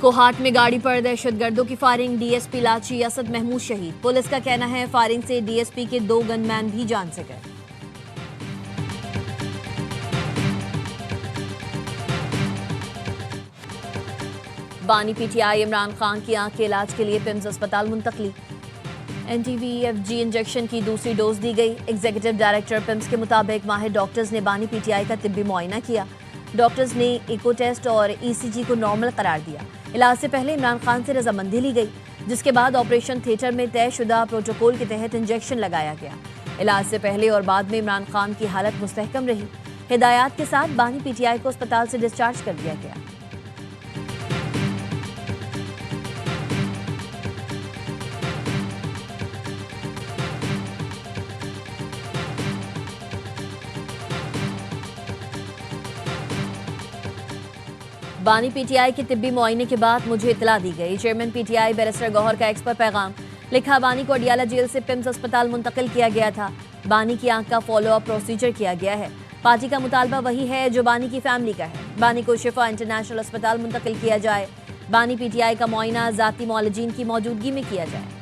कोहाट में गाड़ी पर दहशतगर्दों की फायरिंग, डीएसपी लाची असद महमूद शहीद। पुलिस का कहना है फायरिंग से डीएसपी के 2 गनमैन भी जान से गए। बानी पीटीआई इमरान खान की आंख के इलाज के लिए पिम्स अस्पताल मुंतकली। एनटीवीएफजी इंजेक्शन की दूसरी डोज दी गई। एग्जीक्यूटिव डायरेक्टर पिम्स के मुताबिक माहिर डॉक्टर्स ने बानी पीटीआई का तिब्बी मुआयना किया। डॉक्टर्स ने इको टेस्ट और ईसीजी को नॉर्मल करार दिया। इलाज से पहले इमरान खान से रजामंदी ली गई, जिसके बाद ऑपरेशन थिएटर में तयशुदा प्रोटोकॉल के तहत इंजेक्शन लगाया गया। इलाज से पहले और बाद में इमरान खान की हालत मुस्तहकम रही। हिदायत के साथ बानी पीटीआई को अस्पताल से डिस्चार्ज कर दिया गया। बानी पीटीआई के तिब्बी मुआयने के बाद मुझे इतला दी गई। चेयरमैन पीटीआई बैरिस्टर गौहर का एक्स पर पैगाम लिखा। बानी को अडियाला जेल से पिम्स अस्पताल मुंतकिल किया गया था। बानी की आंख का फॉलोअप प्रोसीजर किया गया है। पार्टी का मुतालबा वही है जो बानी की फैमिली का है। बानी को शिफा इंटरनेशनल अस्पताल मुंतकिल किया जाए। बानी पीटीआई का मुआयना जाती मौलजीन की मौजूदगी में किया जाए।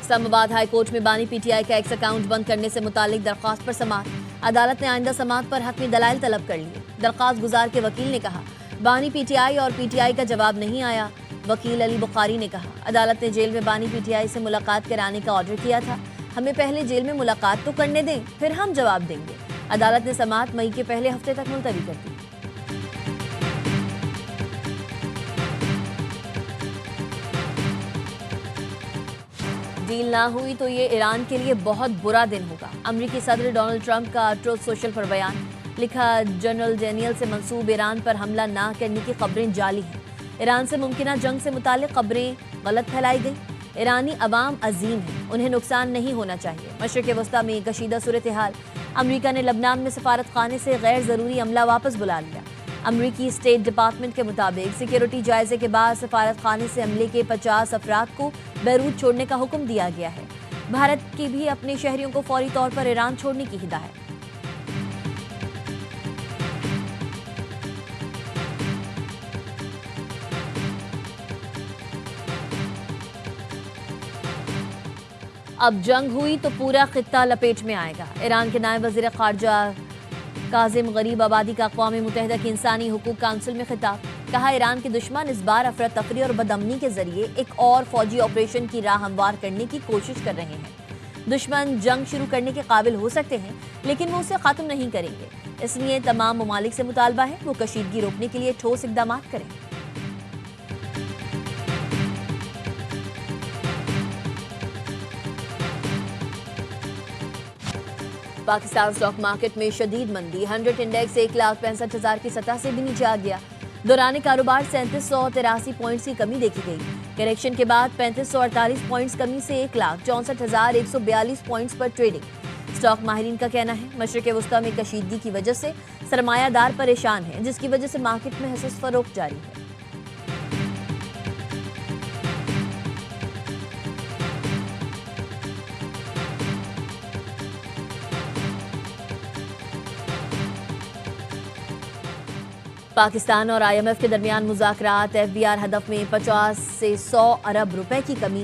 इस्लामाबाद हाई कोर्ट में बानी पीटीआई का एक्स अकाउंट बंद करने से मुतालिक दरख्वास्त पर समाअत। अदालत ने आइंदा समाअत पर हतमी दलाइल तलब कर लिए। दरख्वास्त गुजार के वकील ने कहा बानी पीटीआई और पीटीआई का जवाब नहीं आया। वकील अली बुखारी ने कहा अदालत ने जेल में बानी पीटीआई से मुलाकात कराने का ऑर्डर किया था। हमें पहले जेल में मुलाकात तो करने दें, फिर हम जवाब देंगे। अदालत ने समाअत मई के पहले हफ्ते तक मुलतवी कर दी। डील ना हुई तो ये ईरान के लिए बहुत बुरा दिन होगा। अमेरिकी सदर डोनाल्ड ट्रंप का ट्रूथ सोशल पर बयान लिखा। जनरल डेनियल से मंसूब ईरान पर हमला ना करने की खबरें जाली हैं। ईरान से मुमकिना जंग से मुतालिक खबरें गलत फैलाई गई। ईरानी अवाम अजीम है, उन्हें नुकसान नहीं होना चाहिए। मशरिक़ वस्ता में कशीदा सूरत हाल। अमरीका ने लबनान में सफारत खाने से गैर ज़रूरी अमला वापस बुला लिया। अमरीकी स्टेट डिपार्टमेंट के मुताबिक सिक्योरिटी जायजे के बाद सफारत खाने से अमले के 50 अफराद को बैरूत छोड़ने का हुक्म दिया गया है। भारत की भी अपने शहरियों को फौरी तौर पर ईरान छोड़ने की हिदायत। अब जंग हुई तो पूरा खित्ता लपेट में आएगा। ईरान के नायब वज़ीर ख़ारजा काजिम गरीब आबादी का अक़वाम मुत्तहिदा की इंसानी हुकूक काउंसिल में खिताब। कहा ईरान के दुश्मन इस बार अफरा तफरी और बदअमनी के जरिए एक और फौजी ऑपरेशन की राह हमवार करने की कोशिश कर रहे हैं। दुश्मन जंग शुरू करने के काबिल हो सकते हैं, लेकिन वो उसे ख़त्म नहीं करेंगे। इसलिए तमाम ममालिक से मुतालबा है वो कशीदगी रोकने के लिए ठोस इक़दाम करें। पाकिस्तान स्टॉक मार्केट में शदीद मंदी। 100 इंडेक्स 1,65,000 की सतह से भी नीचे आ गया। दौरान कारोबार 3783 पॉइंट्स की कमी देखी गई। करेक्शन के बाद 3548 पॉइंट्स कमी से 1,64,142 पॉइंट्स पर ट्रेडिंग। स्टॉक माहिरीन का कहना है मशरिक़ वस्ता में कशीदगी की वजह से सरमायादार परेशान है, जिसकी वजह से मार्केट में हिस्स फरोख्त जारी है। पाकिस्तान और IMF के दरमियान मुज़ाकरात। FBR हदफ में 50 से 100 अरब रुपए की कमी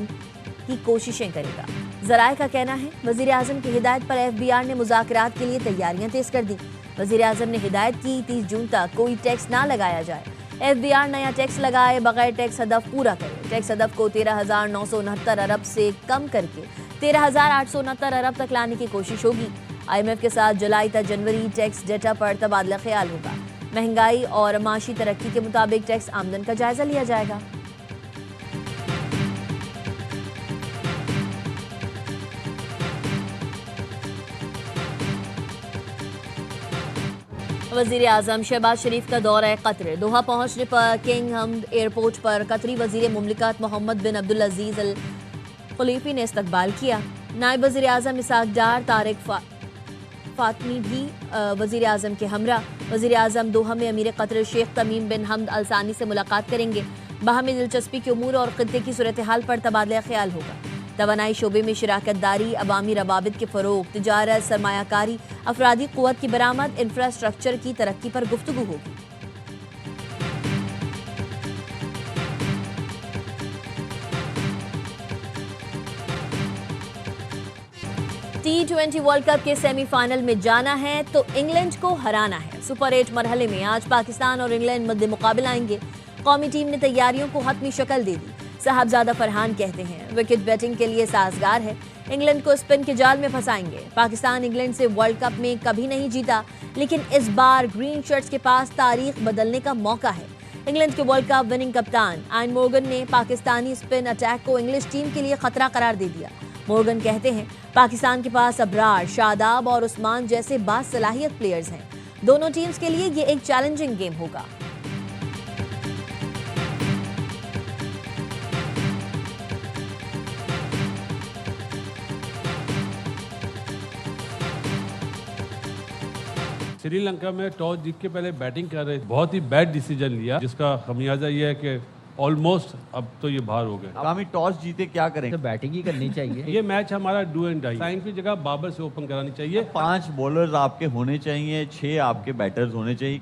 की कोशिशें करेगा। ज़राए का कहना है वज़ीर आज़म की हिदायत पर FBR ने मुज़ाकरात के लिए तैयारियां तेज कर दी। वज़ीर आज़म ने हिदायत की 30 जून तक कोई टैक्स ना लगाया जाए। FBR नया टैक्स लगाए बगैर टैक्स हदफ पूरा करे। टैक्स हदफ को 13,969 अरब से कम करके 13,869 अरब तक लाने की कोशिश होगी। IMF के साथ जुलाई तक जनवरी टैक्स डेटा पर तबादला ख्याल होगा। महंगाई और माशी तरक्की के मुताबिक टैक्स आमदन का जायजा लिया जाएगा। वज़ीर आज़म शहबाज शरीफ का दौरा कतर। दोहा पहुंचने पर किंग हमद एयरपोर्ट पर कतरी वज़ीर मुमलिकत मोहम्मद बिन अब्दुल अजीज़ अल खलीफी ने इस्तकबाल किया। नायब वज़ीर आज़म इसाक डार तारिक फातमी भी वज़ीर आज़म के हमरा। वज़ीर आज़म दोहा में अमीर कतर शेख तमीम बिन हमद अल सानी से मुलाकात करेंगे। बाहमी दिलचस्पी के उमूर और खित्ते की सूरत हाल पर तबादला ख्याल होगा। तवानाई शोबे में शराकत दारी, अवामी रवाबित के फ़रोग, तिजारत, सरमायाकारी, अफरादी क़ुव्वत की बरामद, इंफ्रास्ट्रक्चर की तरक्की पर गुफ्तगू होगी। T20 वर्ल्ड कप के सेमीफाइनल में जाना है तो इंग्लैंड को हराना है। सुपर 8 मरहले में आज पाकिस्तान और इंग्लैंड मद्दे मुकाबला आएंगे। कौमी टीम ने तैयारियों को हतमी शक्ल दे दी। साहबजादा फरहान कहते हैं विकेट बैटिंग के लिए साजगार है, इंग्लैंड को स्पिन के जाल में फंसाएंगे। पाकिस्तान इंग्लैंड से वर्ल्ड कप में कभी नहीं जीता, लेकिन इस बार ग्रीन शर्ट्स के पास तारीख बदलने का मौका है। इंग्लैंड के वर्ल्ड कप विनिंग कप्तान आयन मोर्गन ने पाकिस्तानी स्पिन अटैक को इंग्लिश टीम के लिए खतरा करार दे दिया। मोर्गन कहते हैं पाकिस्तान के पास अबरार, शादाब और उस्मान जैसे बासलाहियत प्लेयर्स हैं। दोनों टीम्स के लिए ये एक चैलेंजिंग गेम होगा। श्रीलंका में टॉस जीत के पहले बैटिंग कर रहे थे, बहुत ही बैड डिसीजन लिया, जिसका खमियाजा ये है कि ऑलमोस्ट अब तो ये बाहर हो गए। आगामी टॉस जीते क्या करेंगे? तो बैटिंग ही करनी चाहिए। ये मैच हमारा डू एंड डाई, साइन की जगह बाबर से ओपन करानी चाहिए। 5 बॉलर्स आपके होने चाहिए, 6 आपके बैटर्स होने चाहिए।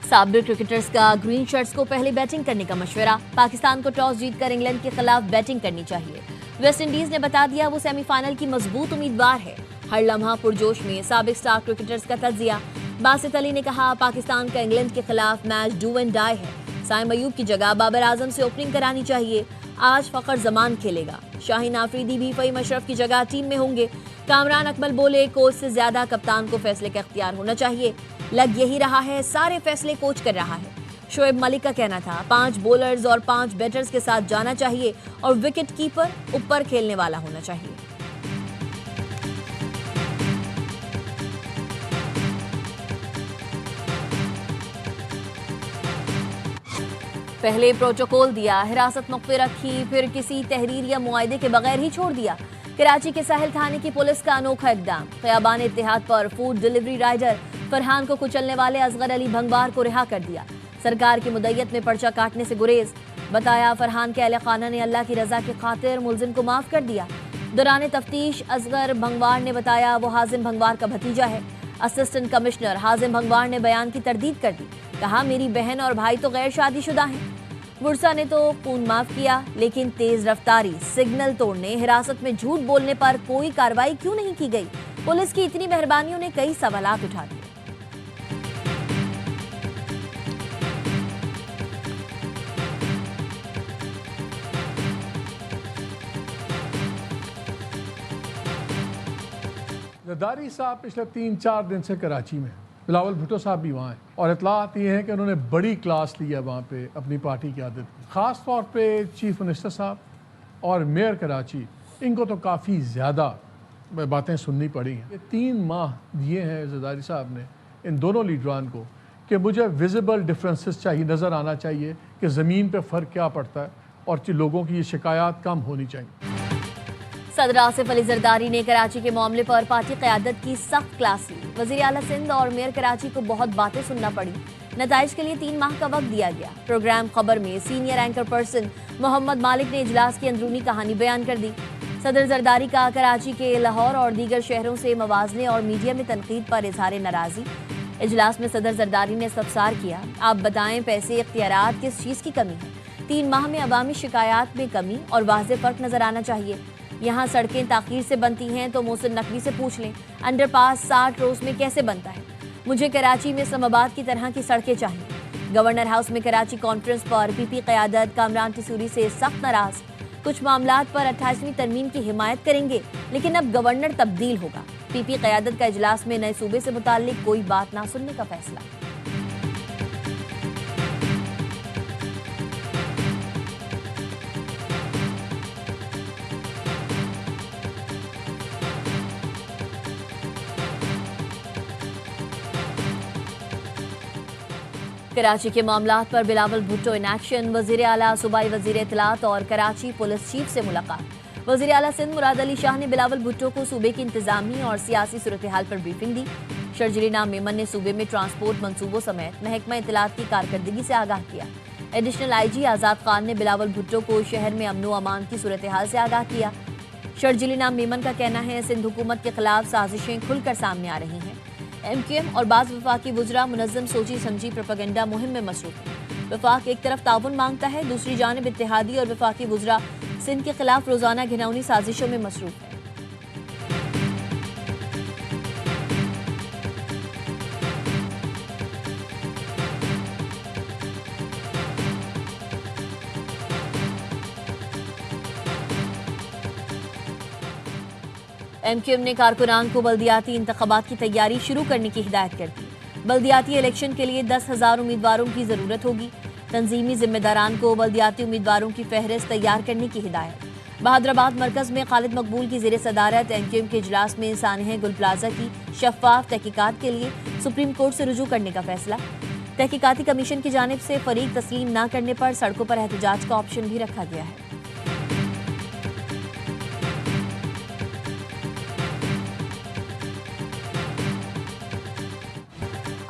साबिक क्रिकेटर्स का ग्रीन शर्ट्स को पहले बैटिंग करने का मशवरा। पाकिस्तान को टॉस जीतकर इंग्लैंड के खिलाफ बैटिंग करनी चाहिए। वेस्ट इंडीज ने बता दिया वो सेमीफाइनल की मजबूत उम्मीदवार है। हर लम्हा पुरजोश में साबिक स्टार क्रिकेटर्स का तज्जिया। बासित अली ने कहा पाकिस्तान का इंग्लैंड के खिलाफ मैच डू एंड डाई है। साइम अयूब की जगह बाबर आजम से ओपनिंग करानी चाहिए। आज फखर जमान खेलेगा। शाहीन आफरीदी भी फ़हीम अशरफ की जगह टीम में होंगे। कामरान अकमल बोले कोच से ज्यादा कप्तान को फैसले का इख्तियार होना चाहिए। लग यही रहा है सारे फैसले कोच कर रहा है। शोएब मलिक का कहना था 5 बॉलर्स और 5 बैटर्स के साथ जाना चाहिए और विकेट कीपर ऊपर खेलने वाला होना चाहिए। पहले प्रोटोकॉल दिया, हिरासत मुख्फी रखी, फिर किसी तहरीर या मुआहदे के बगैर ही छोड़ दिया। कराची के साहिल थाने की पुलिस का अनोखा इकदाम। क़याबान इत्तेहाद पर फूड डिलीवरी राइडर फरहान को कुचलने वाले असगर अली भंगवार को रिहा कर दिया। सरकार की मुद्दत में पर्चा काटने से गुरेज। बताया फरहान के अहले खाना ने अल्लाह की रजा की खातिर मुलजिम को माफ कर दिया। दौरान तफ्तीश असगर भंगवार ने बताया वो हाजिम भंगवार का भतीजा है। असिस्टेंट कमिश्नर हाजिम भंगवार ने बयान की तरदीद कर दी। कहा मेरी बहन और भाई तो गैर शादीशुदा हैं। बुरसा ने तो खून माफ किया, लेकिन तेज रफ्तारी, सिग्नल तोड़ने, हिरासत में झूठ बोलने पर कोई कार्रवाई क्यों नहीं की गई? पुलिस की इतनी मेहरबानियों ने कई सवालात उठा दिए। जरदारी साहब पिछले 3-4 दिन से कराची में, बिलावल भुट्टो साहब भी वहाँ हैं और इतला आती है कि उन्होंने बड़ी क्लास लिया वहाँ पे अपनी पार्टी की आदत की। ख़ास तौर पे चीफ मिनिस्टर साहब और मेयर कराची, इनको तो काफ़ी ज़्यादा बातें सुननी पड़ी हैं। ये 3 माह दिए हैं जरदारी साहब ने इन दोनों लीडरान को कि मुझे विजिबल डिफरेंसेस चाहिए, नज़र आना चाहिए कि ज़मीन पे फ़र्क क्या पड़ता है और लोगों की ये शिकायत कम होनी चाहिए। सदर आसिफ अली जरदारी ने कराची के मामले पर पार्टी क़यादत की सख्त क्लास ली। वज़ीर आला सिंध और मेयर कराची को बहुत बातें सुनना पड़ी। नताइज के लिए 3 माह का वक्त दिया गया। प्रोग्राम खबर में सीनियर एंकर पर्सन मोहम्मद मालिक ने इजलास की अंदरूनी कहानी बयान कर दी। सदर जरदारी का कराची के लाहौर और दीगर शहरों से मवाज़ने और मीडिया में तनकीद पर इजहार नाराज़गी। इजलास में सदर जरदारी ने इस्तफसार किया, आप बताएं पैसे इख्तियारात किस चीज़ की कमी है? 3 माह में अवामी शिकायत में कमी और वाज़ेह फ़र्क नज़र आना चाहिए। यहाँ सड़कें ताख़ीर से बनती हैं तो मोहसिन नकवी से पूछ लें, अंडरपास 60 रोज़ में कैसे बनता है? मुझे कराची में इस्लामाबाद की तरह की सड़कें चाहिए। गवर्नर हाउस में कराची कॉन्फ्रेंस पर पीपी क़यादत कामरान टिसूरी से सख्त नाराज़। कुछ मामलात पर 28वीं तरमीम की हिमायत करेंगे, लेकिन अब गवर्नर तब्दील होगा। पीपी क़यादत का इजलास में नए सूबे से मुताल्लिक कोई बात ना सुनने का फैसला। कराची के मामलात पर बिलावल भुट्टो इन एक्शन। वज़ीर आला सूबाई वज़ीर इत्तलात और कराची पुलिस चीफ से मुलाकात। वज़ीर आला सिंध मुराद अली शाह ने बिलावल भुट्टो को सूबे की इंतजामी और सियासी सूरत हाल पर ब्रीफिंग दी। शर्जील नाम मेमन ने सूबे में ट्रांसपोर्ट मंसूबों समेत महकमा इत्तलात की कारकर्दगी से आगाह किया। एडिशनल आईजी आज़ाद खान ने बिलावल भुट्टो को शहर में अमनो अमान की सूरत हाल से आगाह किया। शर्जील इनाम मेमन का कहना है सिंध हुकूमत के खिलाफ साजिशें खुलकर सामने आ रही हैं। MQM और बाज़ वफाकी वुज़रा मुनज़्ज़म सोची समझी प्रोपेगेंडा मुहिम में मसरूफ़ हैं। वफाक एक तरफ ताउन मांगता है, दूसरी जानिब इत्तेहादी और वफाकी वुज़रा सिंध के खिलाफ रोज़ाना घिनौनी साजिशों में मसरूफ़ है। MQM ने कारकुनान को बल्दियाती इंतखाबात की तैयारी शुरू करने की हिदायत कर दी। बल्दियाती इलेक्शन के लिए 10,000 उम्मीदवारों की ज़रूरत होगी। तंजीमी जिम्मेदारान को बल्दियाती उम्मीदवारों की फहरिस्त तैयार करने की हिदायत। बहादुराबाद मरकज़ में खालिद मकबूल की ज़ेर सदारत MQM के इजलास में सानहे गुल प्लाजा की शफाफ तहकीकात के लिए सुप्रीम कोर्ट से रुजू करने का फैसला। तहकीकाती कमीशन की जानिब से फरीक तस्लीम न करने पर सड़कों पर एहतजाज का ऑप्शन भी रखा गया है।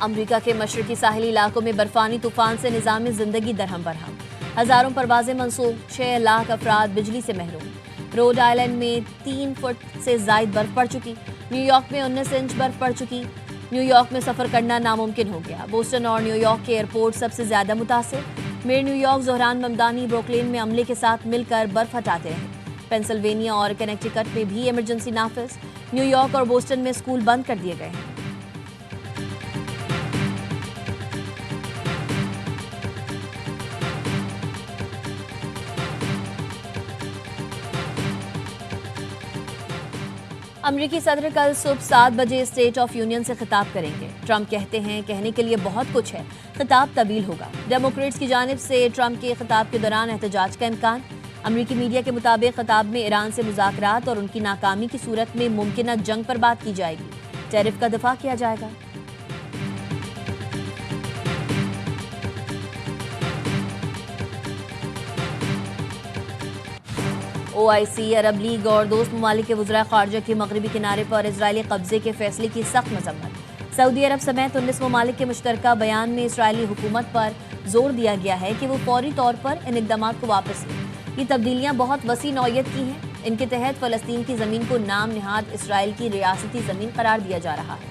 अमरीका के मशरकी साहिली इलाकों में बर्फानी तूफान से निज़ाम ज़िंदगी दरहम बरहम। हज़ारों परवाजें मनसूख, 6 लाख अफराद बिजली से महरूम। रोड आइलैंड में 3 फुट से ज़ायद बर्फ पड़ चुकी। न्यूयॉर्क में 19 इंच बर्फ पड़ चुकी। न्यूयॉर्क में सफ़र करना नामुमकिन हो गया। बोस्टन और न्यूयॉर्क के एयरपोर्ट सबसे ज़्यादा मुतासिर। Mayor New York Zohran Mamdani Brooklyn में अमले के साथ मिलकर बर्फ हटाते रहे। पेंसिल्वेनिया और कनेक्टिकट में भी इमरजेंसी नाफिज। न्यूयॉर्क और बोस्टन में स्कूल बंद कर दिए गए हैं। अमरीकी सदर कल सुबह 7 बजे स्टेट ऑफ यूनियन से खिताब करेंगे। ट्रंप कहते हैं कहने के लिए बहुत कुछ है, खिताब तवील होगा। डेमोक्रेट्स की जानिब से ट्रंप के खिताब के दौरान एहतजाज का इम्कान। अमरीकी मीडिया के मुताबिक खिताब में ईरान से मुज़ाकरात और उनकी नाकामी की सूरत में मुमकिन जंग पर बात की जाएगी। टैरिफ का दफा किया जाएगा। OIC, अरब लीग और दोस्त ममालिक के वज़रा ख़ारजा के मगरबी किनारे पर इजरायली कब्जे के फैसले की सख्त मजम्मत। सऊदी अरब समेत 19 ममालिक के मुश्तरका बयान में इसराइली हुकूमत पर जोर दिया गया है कि वो फौरी तौर पर इन इक़दामात को वापस लें। ये तब्दीलियाँ बहुत वसी नौयत की हैं। इनके तहत फ़लस्तीन की ज़मीन को नाम निहाद इसराइल की रियासती ज़मीन करार दिया जा रहा है।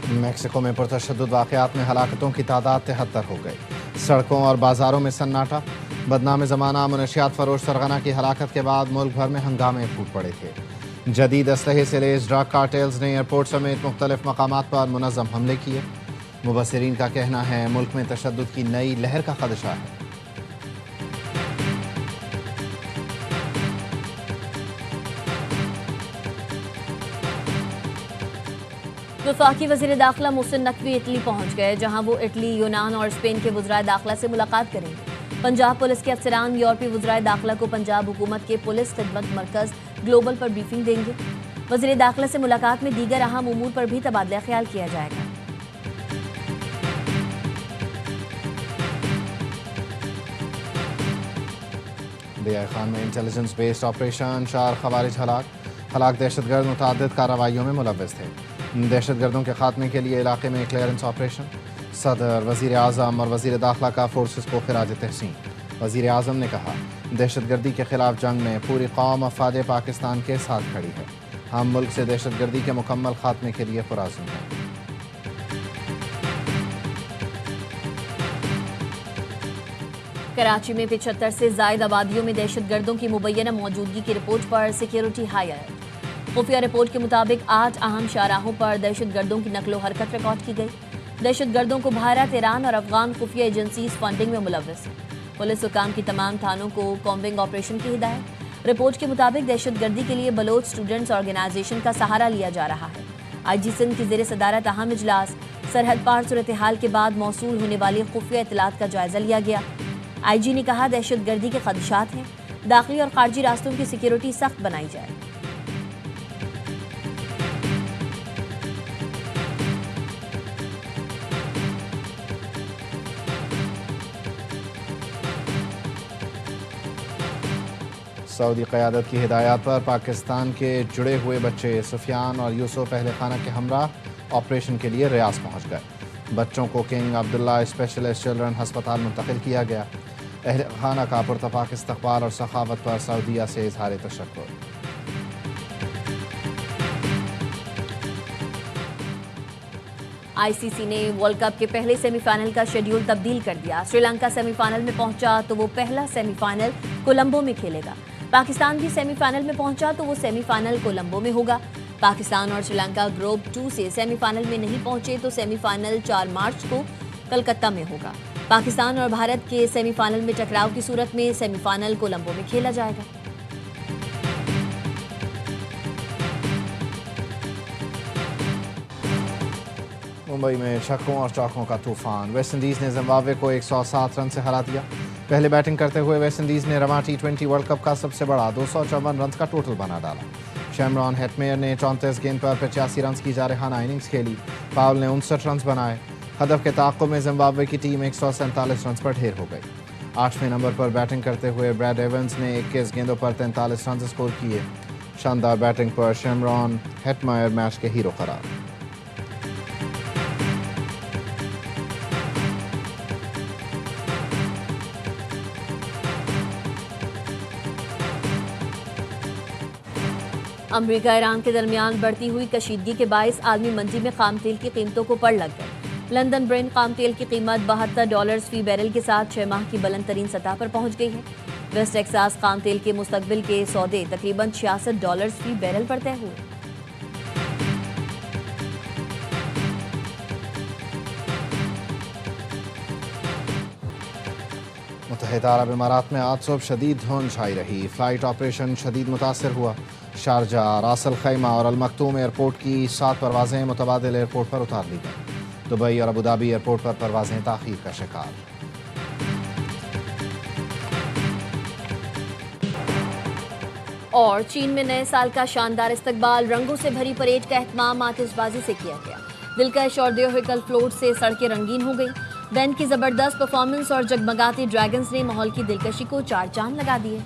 मेक्सिको में पुरतशद्दुद वाक़यात में हलाकतों की तादाद 73 हो गई। सड़कों और बाजारों में सन्नाटा। बदनाम ज़माना मुनशियात फरोश सरगना की हलाकत के बाद मुल्क भर में हंगामे फूट पड़े थे। जदीद असलहे से लैस ड्रग कार्टेल्स ने एयरपोर्ट समेत मुख्तलिफ मकामात पर मुनज़्ज़म हमले किए। मुबसरीन का कहना है मुल्क में तशद्दुद की नई लहर का खदशा है। वफाकी वज़ीर दाखिला मोहसिन नकवी इटली पहुंच गए, जहां वो इटली, यूनान और स्पेन के वज़राए दाखिला से मुलाकात करेंगे। पंजाब पुलिस के अफसरान यूरोपीय वज़राए दाखिला को पंजाब हुकूमत के पुलिस खिदमत मरकज़ ग्लोबल पर ब्रीफिंग देंगे। वज़ीर दाखिला से मुलाकात में दीगर अहम उमूर पर भी तबादला ख्याल किया जाएगा। दिया खान में इंटेलिजेंस बेस्ड ऑपरेशन, 4 खवारिज हलाक दहशतगर्द मुतअद्दिद कार्रवाइयों में मुलव्वस थे। दहशतगर्दों के खात्मे के लिए इलाके में क्लियरेंस ऑपरेशन। सदर, वज़ीर आज़म और वज़ीर दाखिला का फोर्सेस को खिराज तहसीन। वज़ीर आज़म ने कहा दहशतगर्दी के खिलाफ जंग में पूरी कौम अफ़वाद पाकिस्तान के साथ खड़ी है। हम मुल्क से दहशतगर्दी के मुकम्मल खात्मे के लिए पुरअज़्म हैं। कराची में 75 से ज़ायद आबादियों में दहशतगर्दों की मुबैना मौजूदगी की रिपोर्ट पर सिक्योरिटी हाई अलर्ट। खुफिया रिपोर्ट के मुताबिक 8 अहम शाहराहों पर दहशतगर्दों की नकलो हरकत रिकॉर्ड की गई। दहशतगर्दों को भारत, ईरान और अफगान खुफिया एजेंसीज फंडिंग में मुलव्वस है। पुलिस हुकाम की तमाम थानों को कॉम्बिंग ऑपरेशन की हिदायत। रिपोर्ट के मुताबिक दहशतगर्दी के लिए बलोच स्टूडेंट्स ऑर्गेनाइजेशन का सहारा लिया जा रहा है। IG सिंध की ज़ेर सदारत अहम इजलास, सरहद पार सूरत हाल के बाद मौसूल होने वाली खुफिया इत्तलात का जायजा लिया गया। IG ने कहा दहशतगर्दी के खदशात हैं, दाखिली और खारजी रास्तों की सिक्योरिटी सख्त बनाई जाए। सऊदी क़यादत की हिदायत पर पाकिस्तान के जुड़े हुए बच्चे सुफियान और यूसुफ अहल खाना के हमराह ऑपरेशन के लिए रियाज पहुँच गए। बच्चों को किंग अब्दुल्ला स्पेशलिस्ट चिल्ड्रन हस्पताल मुंतकिल किया गया। अहल खाना का पुरतफाक इस्तक़बाल और सखावत पर सऊदीया से इजहार तशक्कुर। आईसीसी ने वर्ल्ड कप के पहले सेमीफाइनल का शेड्यूल तब्दील कर दिया। श्रीलंका सेमीफाइनल में पहुंचा तो वो पहला सेमीफाइनल कोलंबो में खेलेगा। पाकिस्तान भी सेमीफाइनल में पहुंचा तो वो सेमीफाइनल कोलंबो में होगा। पाकिस्तान और श्रीलंका ग्रुप 2 से सेमीफाइनल में नहीं पहुंचे तो सेमीफाइनल 4 मार्च को कलकत्ता में होगा। पाकिस्तान और भारत के सेमीफाइनल में टकराव की सूरत में सेमीफाइनल कोलंबो में खेला जाएगा। मुंबई में छक्कों और चौकों का तूफान। वेस्टइंडीज़ ने जिम्बाब्वे को 107 रन से हरा दिया। पहले बैटिंग करते हुए वेस्टइंडीज़ ने रवां T20 वर्ल्ड कप का सबसे बड़ा 254 रन का टोटल बना डाला। शैमरॉन हेटमेयर ने 34 गेंद पर 85 रन की जारहाना इनिंग्स खेली। पाउल ने 59 रन बनाए। हदफ के ताक़ुब में जिम्बाब्वे की टीम 147 रन पर ढेर हो गई। 8वें नंबर पर बैटिंग करते हुए ब्रैड एवंस ने 21 गेंदों पर 43 रन स्कोर किए। शानदार बैटिंग पर शैमरॉन हेटमेयर मैच के हीरो करार। अमेरिका ईरान के दरमियान बढ़ती हुई कशीदगी के बायस आलमी मंडी में खाम तेल की कीमतों को पड़ लग गई। लंदन ब्रेंट खाम तेल की कीमत $72 फी बैरल के साथ 6 माह की बुलंद तरीन सतह पर पहुंच गई है। वेस्ट टेक्सास खाम तेल के मुस्तकबिल के सौदे तकरीबन $66 फी बैरल पर तय हुए। मुत्तहिदा अरब इमारात में आज सुबह शदीद धुंध छाई रही। फ्लाइट ऑपरेशन शदीद मुतासर हुआ। शारजा, रास अल खैमा और अल मखतूम एयरपोर्ट की 7 परवाजें मुतबादिल एयरपोर्ट पर उतार ली गईं। दुबई और अबू धाबी एयरपोर्ट पर परवाजें ताख़ीर का शिकार। और चीन में नए साल का शानदार इस्तकबाल, रंगों से भरी परेड का एहतमाम आतिशबाजी से किया गया। दिलकश और देओहिकल फ्लोट से सड़कें रंगीन हो गई। बैंड की जबरदस्त परफॉर्मेंस और जगमगाते ड्रैगन्स ने माहौल की दिलकशी को 4 चांद लगा दिए।